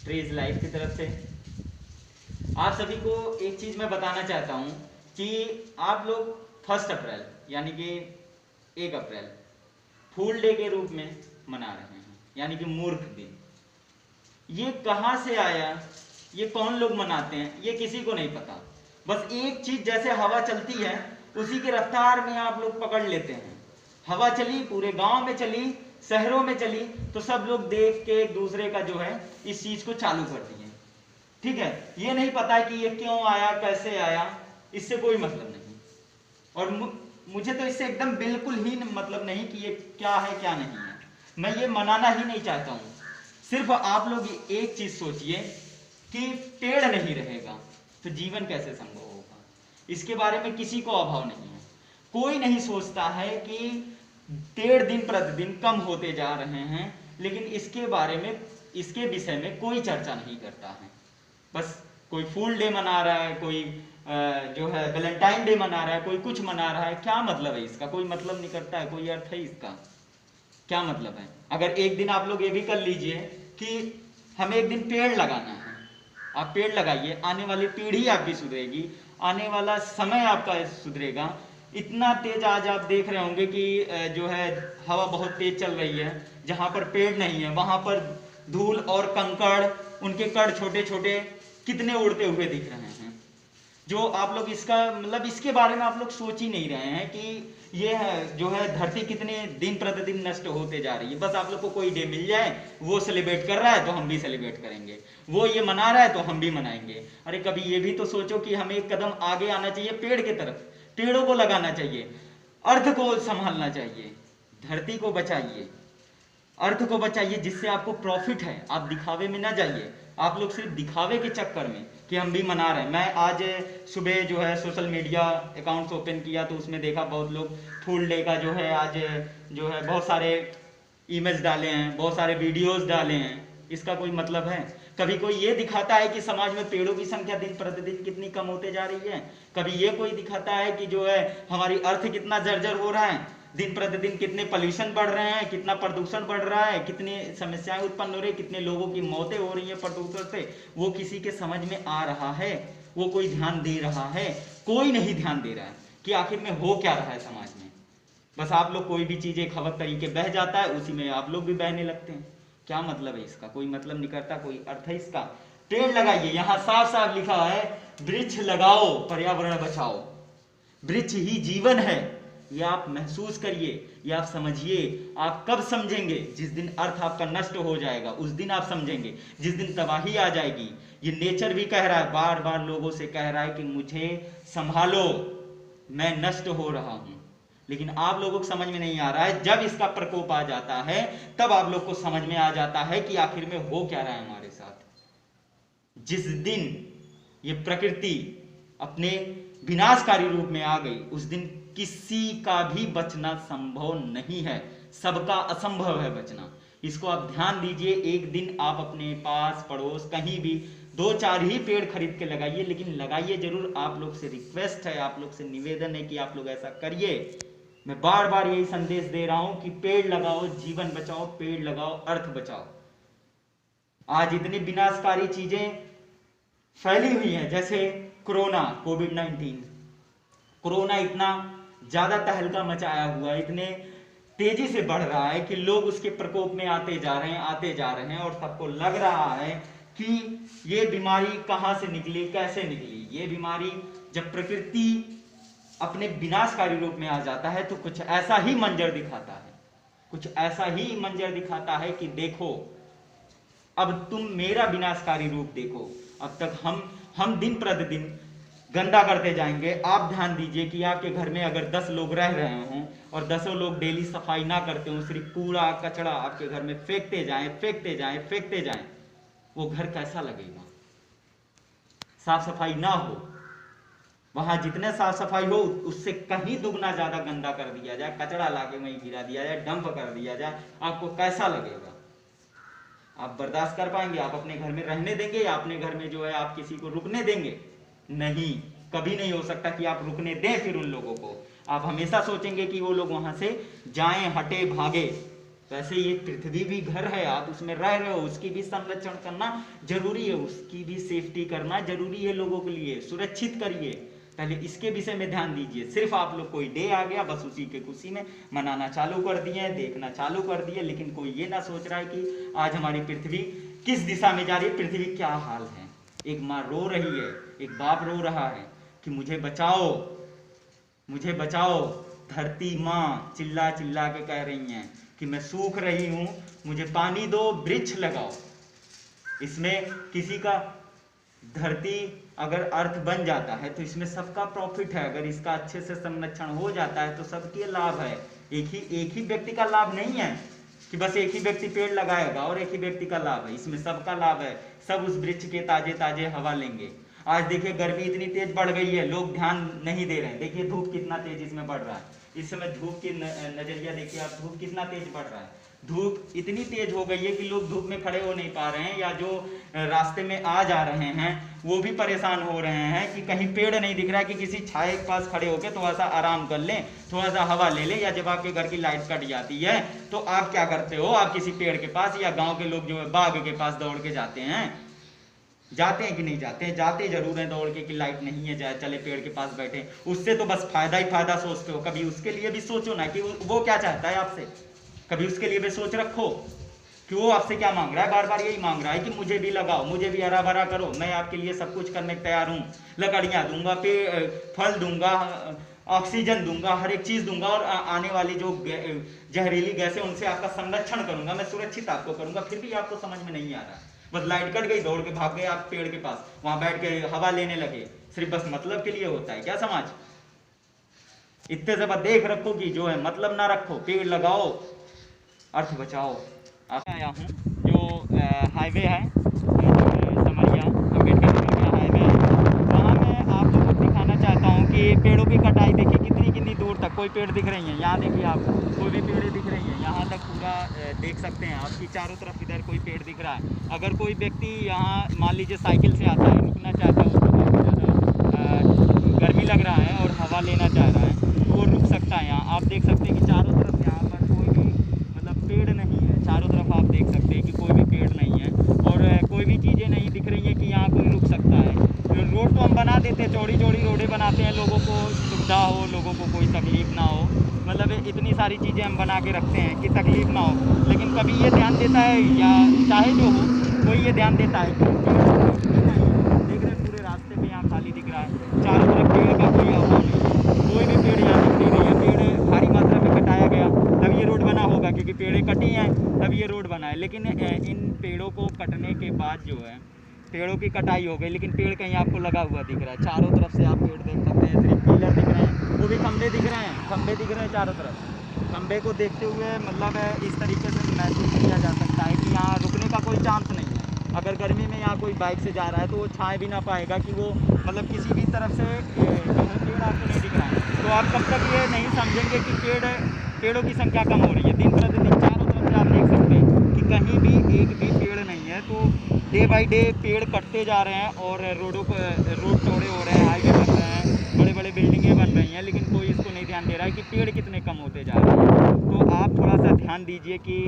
Freeze life की तरफ से आप सभी को एक चीज़ मैं बताना चाहता हूँ कि आप लोग 1 अप्रैल यानी कि 1 अप्रैल फूल डे के रूप में मना रहे हैं, यानी कि मूर्ख दिन। ये कहाँ से आया, ये कौन लोग मनाते हैं, ये किसी को नहीं पता। बस एक चीज़, जैसे हवा चलती है उसी की रफ्तार में आप लोग पकड़ लेते हैं। हवा चली, पूरे गांव में चली, शहरों में चली, तो सब लोग देख के एक दूसरे का जो है इस चीज़ को चालू कर दिए। ठीक है, ये नहीं पता कि ये क्यों आया, कैसे आया, इससे कोई मतलब नहीं। और मुझे तो इससे एकदम बिल्कुल ही मतलब नहीं कि ये क्या है क्या नहीं है। मैं ये मनाना ही नहीं चाहता हूँ। सिर्फ आप लोग एक चीज सोचिए कि पेड़ नहीं रहेगा तो जीवन कैसे संभव होगा, इसके बारे में किसी को अभाव नहीं है। कोई नहीं सोचता है कि पेड़ दिन प्रतिदिन कम होते जा रहे हैं, लेकिन इसके बारे में, इसके विषय में कोई चर्चा नहीं करता है। बस कोई फूल डे मना रहा है, कोई जो है वैलेंटाइन डे मना रहा है, कोई कुछ मना रहा है। क्या मतलब है इसका? कोई मतलब नहीं करता है, कोई अर्थ है इसका? क्या मतलब है? अगर एक दिन आप लोग ये भी कर लीजिए कि हमें एक दिन पेड़ लगाना है, आप पेड़ लगाइए, आने वाली पीढ़ी आपकी सुधरेगी, आने वाला समय आपका सुधरेगा। इतना तेज आज आप देख रहे होंगे कि जो है हवा बहुत तेज चल रही है, जहाँ पर पेड़ नहीं है वहाँ पर धूल और कंकड़, उनके कण छोटे छोटे कितने उड़ते हुए दिख रहे हैं। जो आप लोग इसका मतलब इसके बारे में आप लोग सोच ही नहीं रहे हैं कि ये है जो है धरती कितने दिन प्रतिदिन नष्ट होते जा रही है। बस आप लोग को कोई डे मिल जाए, वो सेलिब्रेट कर रहा है तो हम भी सेलिब्रेट करेंगे, वो ये मना रहा है तो हम भी मनाएंगे। अरे कभी ये भी तो सोचो कि हमें एक कदम आगे आना चाहिए पेड़ की तरफ, पेड़ों को लगाना चाहिए, अर्थ को संभालना चाहिए, धरती को बचाइए, अर्थ को बचाइए, जिससे आपको प्रॉफिट है। आप दिखावे में ना जाइए, आप लोग सिर्फ दिखावे के चक्कर में कि हम भी मना रहे हैं। मैं आज सुबह जो है सोशल मीडिया अकाउंट्स ओपन किया तो उसमें देखा बहुत लोग फूल डे का जो है आज जो है बहुत सारे इमेज डाले हैं, बहुत सारे वीडियोस डाले हैं। इसका कोई मतलब है? कभी कोई ये दिखाता है कि समाज में पेड़ों की संख्या दिन प्रतिदिन कितनी कम होते जा रही है? कभी ये कोई दिखाता है कि जो है हमारी अर्थ कितना जर्जर हो रहा है, दिन प्रतिदिन कितने पॉल्यूशन बढ़ रहे हैं, कितना प्रदूषण बढ़ रहा है, कितनी समस्याएं उत्पन्न हो रही है, कितने लोगों की मौतें हो रही हैं प्रदूषण से? वो किसी के समझ में आ रहा है? वो कोई ध्यान दे रहा है? कोई नहीं ध्यान दे रहा है कि आखिर में हो क्या रहा है समाज में। बस आप लोग कोई भी चीज एक हवक तरीके बह जाता है, उसी में आप लोग भी बहने लगते हैं। क्या मतलब है इसका? कोई मतलब नहीं करता, कोई अर्थ है इसका? पेड़ लगाइए, यहाँ साफ साफ लिखा है वृक्ष लगाओ, पर्यावरण बचाओ। वृक्ष ही जीवन है, ये आप महसूस करिए, ये आप समझिए। आप कब समझेंगे? जिस दिन अर्थ आपका नष्ट हो जाएगा उस दिन आप समझेंगे, जिस दिन तबाही आ जाएगी। ये नेचर भी कह रहा है, बार बार लोगों से कह रहा है कि मुझे संभालो, मैं नष्ट हो रहा हूं। लेकिन आप लोगों को समझ में नहीं आ रहा है। जब इसका प्रकोप आ जाता है तब आप लोग को समझ में आ जाता है कि आखिर में हो क्या रहा है हमारे साथ। जिस दिन ये प्रकृति अपने विनाशकारी रूप में आ गई उस दिन किसी का भी बचना संभव नहीं है, सबका असंभव है बचना। इसको आप ध्यान दीजिए। एक दिन आप अपने पास पड़ोस कहीं भी 2-4 ही पेड़ खरीद के लगाइए, लेकिन लगाइए जरूर। आप लोग से रिक्वेस्ट है, आप लोग से निवेदन है कि आप लोग ऐसा करिए। मैं बार बार यही संदेश दे रहा हूं कि पेड़ लगाओ, जीवन बचाओ, पेड़ लगाओ, अर्थ बचाओ। आज इतनी विनाशकारी चीजें फैली हुई हैं, जैसे कोरोना, कोविड-19। कोरोना इतना ज्यादा तहलका मचाया हुआ है, इतने तेजी से बढ़ रहा है कि लोग उसके प्रकोप में आते जा रहे हैं और सबको लग रहा है कि ये बीमारी कहां से निकली, कैसे निकली। ये बीमारी जब प्रकृति अपने विनाशकारी रूप में आ जाता है तो कुछ ऐसा ही मंजर दिखाता है, कुछ ऐसा ही मंजर दिखाता है कि देखो अब तुम मेरा विनाशकारी रूप देखो। अब तक हम दिन प्रतिदिन गंदा करते जाएंगे। आप ध्यान दीजिए कि आपके घर में अगर 10 लोग रह रहे हों और 10 लोग डेली सफाई ना करते हों, सिर्फ कूड़ा कचरा आपके घर में फेंकते जाएं, वो घर कैसा लगेगा? साफ सफाई ना हो, वहां जितने साफ सफाई हो उससे कहीं दुगना ज्यादा गंदा कर दिया जाए, कचरा लाके वहीं गिरा दिया जाए, डंप कर दिया जाए, आपको कैसा लगेगा? आप बर्दाश्त कर पाएंगे? आप अपने घर में रहने देंगे या अपने घर में जो है आप किसी को रुकने देंगे? नहीं, कभी नहीं हो सकता कि आप रुकने दें फिर उन लोगों को। आप हमेशा सोचेंगे कि वो लोग वहां से जाएं, हटे, भागे। वैसे ये पृथ्वी भी घर है, आप उसमें रह रहे हो, उसकी भी संरक्षण करना जरूरी है, उसकी भी सेफ्टी करना जरूरी है, लोगों के लिए सुरक्षित करिए। पहले इसके विषय में ध्यान दीजिए। सिर्फ आप लोग कोई डे आ गया बस उसी के खुशी में मनाना चालू कर दिए, देखना चालू कर दिए, लेकिन कोई ये ना सोच रहा है कि आज हमारी पृथ्वी किस दिशा में जा रही है, पृथ्वी क्या हाल है। एक माँ रो रही है, एक बाप रो रहा है कि मुझे बचाओ, मुझे बचाओ। धरती माँ चिल्ला चिल्ला के कह रही हैं कि मैं सूख रही हूं, मुझे पानी दो, वृक्ष लगाओ। इसमें किसी का धरती अगर अर्थ बन जाता है तो इसमें सबका प्रॉफिट है, अगर इसका अच्छे से संरक्षण हो जाता है तो सबके लाभ है। एक ही व्यक्ति का लाभ नहीं है कि बस एक ही व्यक्ति पेड़ लगाएगा और एक ही व्यक्ति का लाभ है, इसमें सबका लाभ है। सब उस वृक्ष के ताजे ताजे हवा लेंगे। आज देखिए गर्मी इतनी तेज बढ़ गई है, लोग ध्यान नहीं दे रहे हैं। देखिए धूप कितना तेज इसमें बढ़ रहा है, इस समय धूप की नजरिया देखिए आप, धूप कितना तेज बढ़ रहा है। धूप इतनी तेज हो गई है कि लोग धूप में खड़े हो नहीं पा रहे हैं, या जो रास्ते में आ जा रहे हैं वो भी परेशान हो रहे हैं कि कहीं पेड़ नहीं दिख रहा है कि किसी छाए के पास खड़े होकर थोड़ा सा आराम कर लें, थोड़ा सा हवा ले लें। या जब आपके घर की लाइट कट जाती है तो आप क्या करते हो, आप किसी पेड़ के पास या गाँव के लोग जो है बाग के पास दौड़ के जाते हैं, जाते हैं कि नहीं जाते हैं? जाते जरूर हैं दौड़ के कि लाइट नहीं है, जाए चले पेड़ के पास बैठे। उससे तो बस फायदा ही फायदा सोचते हो। कभी उसके लिए भी सोचो ना कि वो क्या चाहता है आपसे, कभी उसके लिए भी सोच रखो कि वो आपसे क्या मांग रहा है। बार बार यही मांग रहा है कि मुझे भी लगाओ, मुझे भी हरा भरा करो, मैं आपके लिए सब कुछ करने को तैयार हूँ, लकड़ियाँ दूंगा, फल दूंगा, ऑक्सीजन दूंगा, हर एक चीज दूंगा, और आने वाली जो जहरीली गैसें उनसे आपका संरक्षण करूंगा, मैं सुरक्षित आपको करूंगा। फिर भी आपको समझ में नहीं आ रहा। बस लाइट कट गई, दौड़ के भाग गए आप पेड़ के पास, वहां बैठ के हवा लेने लगे। सिर्फ बस मतलब के लिए होता है क्या समाज? इतने से बस देख रखो कि जो है मतलब ना रखो, पेड़ लगाओ, अर्थ बचाओ। आप आया हूँ जो हाईवे है समरिया अम्बेडकर हाईवे, वहाँ मैं आप लोगों को दिखाना चाहता हूँ कि पेड़ों की कटाई देखिए कितनी दूर तक कोई पेड़ दिख रही है। यहाँ देखिए आप, कोई भी पेड़ दिख रही है, यहाँ तक पूरा देख सकते हैं आपकी चारों तरफ इधर कोई पेड़ दिख रहा है। अगर कोई व्यक्ति यहाँ मान लीजिए साइकिल से आता है, रुकना चाहता है, उसको बहुत ज़्यादा गर्मी लग रहा है और हवा लेना चाह रहा है तो वो रुक सकता है। यहाँ आप देख सकते हैं कि चारों तरफ यहाँ पर कोई भी मतलब पेड़ नहीं है, चारों तरफ आप देख सकते हैं कि कोई भी पेड़ नहीं है और कोई भी चीज़ें नहीं दिख रही हैं कि यहाँ कोई रुक सकता है। रोड तो हम बना देते हैं, चौड़ी चौड़ी रोडें बनाते हैं, लोगों को सुविधा हो, लोगों को कोई तकलीफ ना हो, मतलब इतनी सारी चीज़ें हम बना के रखते हैं कि तकलीफ ना हो। लेकिन कभी ये ध्यान देता है, या चाहे जो हो कोई ये ध्यान देता है कि देख रहे हैं पूरे रास्ते में यहाँ खाली दिख रहा है, चारों तरफ पेड़ का कोई अभाव नहीं, कोई भी पेड़ यहाँ दिख नहीं रही है। पेड़ भारी मात्रा में कटाया गया तब ये रोड बना होगा, क्योंकि पेड़ें कटी हैं तब ये रोड बना है। लेकिन इन पेड़ों को कटने के बाद जो है पेड़ों की कटाई हो गई, लेकिन पेड़ कहीं आपको लगा हुआ दिख रहा है। चारों तरफ से आप पेड़ देख सकते हैं, सिर्फ पिलर दिख रहे हैं, वो भी खंभे दिख रहे हैं, खंभे दिख रहे हैं चारों तरफ। खंभे को देखते हुए मतलब इस तरीके से महसूस किया जा सकता है कि यहाँ रुकने का कोई चांस नहीं है। अगर गर्मी में यहाँ कोई बाइक से जा रहा है तो वो छाए भी ना पाएगा कि वो मतलब किसी भी तरफ से पेड़ आपको नहीं दिख रहा है। तो आप कब तक ये नहीं समझेंगे कि पेड़ों की संख्या कम हो रही है। दिन प्रतिदिन चारों तरफ से आप देख सकते हैं कि कहीं भी एक भी पेड़ नहीं है। तो डे बाई डे पेड़ कटते जा रहे हैं और रोड चौड़े हो रहे हैं, हाईवे बन रहे हैं, बड़े बड़े बिल्डिंगें बन रही हैं, लेकिन कोई इसको नहीं ध्यान दे रहा है कि पेड़ कितने कम होते जा रहे हैं। तो आप थोड़ा सा ध्यान दीजिए कि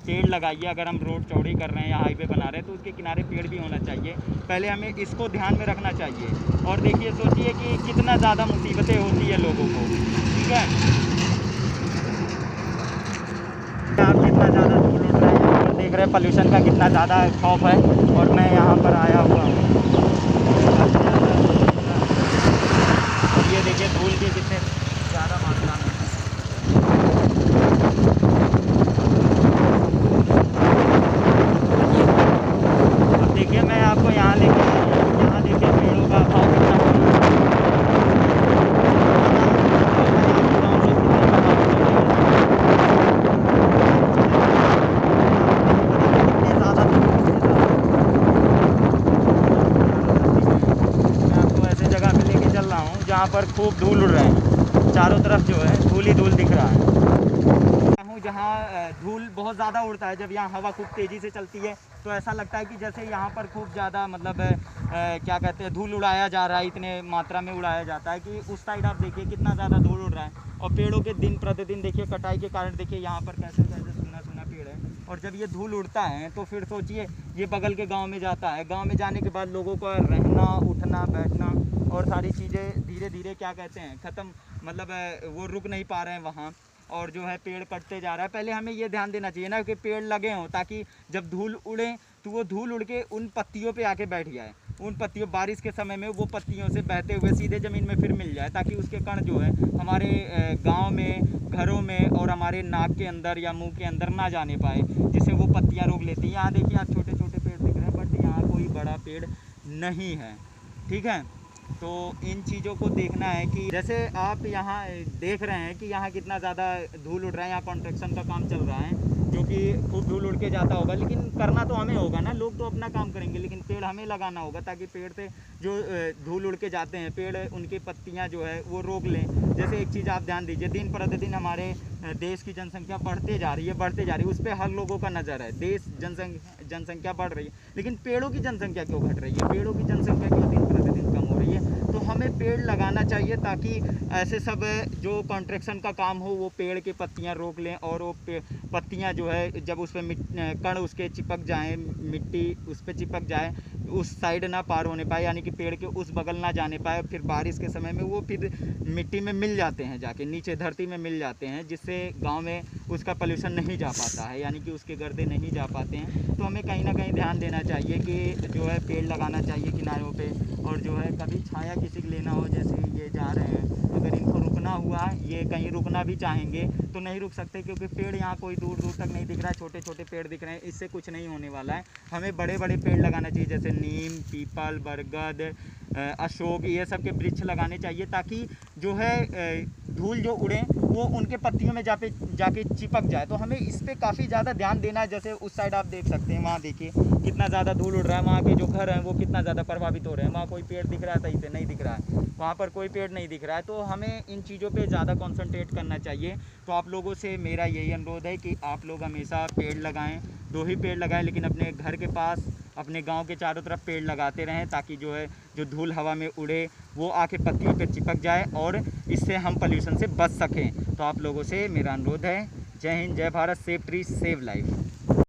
पेड़ लगाइए। अगर हम रोड चौड़ी कर रहे हैं या हाईवे बना रहे हैं तो उसके किनारे पेड़ भी होना चाहिए। पहले हमें इसको ध्यान में रखना चाहिए। और देखिए सोचिए कि कितना ज़्यादा मुसीबतें होती है लोगों को, ठीक है। आप कितना ज़्यादा धूल उड़ रहे हैं और देख रहे हैं पोल्यूशन का कितना ज़्यादा खौफ है। और मैं यहाँ पर आया हुआ हूँ, ये देखिए धूल के कितने ज़्यादा मात्रा में। अब देखिए मैं आपको यहाँ लेके, यहाँ देखिए पेड़ों का भाव कितना जहाँ पर खूब धूल उड़ रहे हैं, चारों तरफ जो है धूल ही धूल दिख रहा है। जहाँ धूल बहुत ज़्यादा उड़ता है, जब यहाँ हवा खूब तेज़ी से चलती है तो ऐसा लगता है कि जैसे यहाँ पर खूब ज़्यादा मतलब क्या कहते हैं धूल उड़ाया जा रहा है, इतने मात्रा में उड़ाया जाता है कि उस साइड आप देखिए कितना ज़्यादा धूल उड़ रहा है। और पेड़ों के दिन प्रतिदिन देखिए कटाई के कारण देखिए यहाँ पर कैसे कैसे सूना सूना पेड़ और जब ये धूल उड़ता है तो फिर सोचिए ये बगल के गांव में जाता है, गांव में जाने के बाद लोगों का रहना उठना बैठना और सारी चीज़ें धीरे धीरे क्या कहते हैं ख़त्म, मतलब वो रुक नहीं पा रहे हैं वहाँ, और जो है पेड़ कटते जा रहा है। पहले हमें ये ध्यान देना चाहिए ना कि पेड़ लगे हों, ताकि जब धूल उड़े तो वो धूल उड़ के उन पत्तियों पे आके बैठ जाए, उन पत्तियों, बारिश के समय में वो पत्तियों से बहते हुए सीधे ज़मीन में फिर मिल जाए, ताकि उसके कण जो है हमारे गांव में, घरों में और हमारे नाक के अंदर या मुंह के अंदर ना जाने पाए, जिससे वो पत्तियां रोक लेती हैं। यहाँ देखिए आप छोटे छोटे पेड़ दिख रहे हैं, बट यहाँ कोई बड़ा पेड़ नहीं है, ठीक है। तो इन चीज़ों को देखना है कि जैसे आप यहाँ देख रहे हैं कि यहाँ कितना ज़्यादा धूल उड़ रहा है, यहाँ कंस्ट्रक्शन का काम चल रहा है, जो कि खूब धूल उड़ के जाता होगा, लेकिन करना तो हमें होगा ना, लोग तो अपना काम करेंगे, लेकिन पेड़ हमें लगाना होगा, ताकि पेड़ से जो धूल उड़ के जाते हैं पेड़, उनकी पत्तियाँ जो है वो रोक लें। जैसे एक चीज़ आप ध्यान दीजिए, दिन प्रतिदिन हमारे देश की जनसंख्या बढ़ते जा रही है, उस पर हर लोगों का नज़र है। देश जनसंख्या बढ़ रही है, लेकिन पेड़ों की जनसंख्या क्यों घट रही है, पेड़ों की जनसंख्या क्यों दिन प्रतिदिन कम हो रही है? तो हमें पेड़ लगाना चाहिए, ताकि ऐसे सब जो कंस्ट्रक्शन का काम हो वो पेड़ की पत्तियां रोक लें, और वो पत्तियां जो है जब उस पर कण उसके चिपक जाएं, मिट्टी उस पर चिपक जाए, उस साइड ना पार होने पाए, यानी कि पेड़ के उस बगल ना जाने पाए, फिर बारिश के समय में वो फिर मिट्टी में मिल जाते हैं, जाके नीचे धरती में मिल जाते हैं, जिससे गांव में उसका पोल्यूशन नहीं जा पाता है, यानी कि उसके गर्दे नहीं जा पाते हैं। तो हमें कहीं ना कहीं ध्यान देना चाहिए कि जो है पेड़ लगाना चाहिए किनारों पे, और जो है कभी छाया किसी को लेना हो, जैसे ये जा रहे हैं, अगर इनको रुकना हुआ, ये कहीं रुकना भी चाहेंगे तो नहीं रुक सकते, क्योंकि पेड़ यहाँ कोई दूर दूर तक नहीं दिख रहा है, छोटे छोटे पेड़ दिख रहे हैं, इससे कुछ नहीं होने वाला है। हमें बड़े बड़े पेड़ लगाना चाहिए, जैसे नीम, पीपल, बरगद, अशोक, ये सब के वृक्ष लगाने चाहिए, ताकि जो है धूल जो उड़े वो उनके पत्तियों में जाके चिपक जाए। तो हमें इस पर काफ़ी ज़्यादा ध्यान देना है। जैसे उस साइड आप देख सकते हैं, वहाँ देखिए कितना ज़्यादा धूल उड़ रहा है, वहाँ के जो घर हैं वो कितना ज़्यादा प्रभावित हो रहे हैं, वहाँ कोई पेड़ दिख रहा है सही से नहीं दिख रहा है, वहाँ पर कोई पेड़ नहीं दिख रहा है। तो हमें इन चीज़ों पे ज़्यादा कॉन्सनट्रेट करना चाहिए। तो आप लोगों से मेरा यही अनुरोध है कि आप लोग हमेशा पेड़ लगाएं, 2 ही पेड़ लगाएं, लेकिन अपने घर के पास, अपने गांव के चारों तरफ पेड़ लगाते रहें, ताकि जो है जो धूल हवा में उड़े वो आके पत्तियों पर चिपक जाए, और इससे हम पोल्यूशन से बच सकें। तो आप लोगों से मेरा अनुरोध है। जय हिंद, जय Bharat, save tree save life.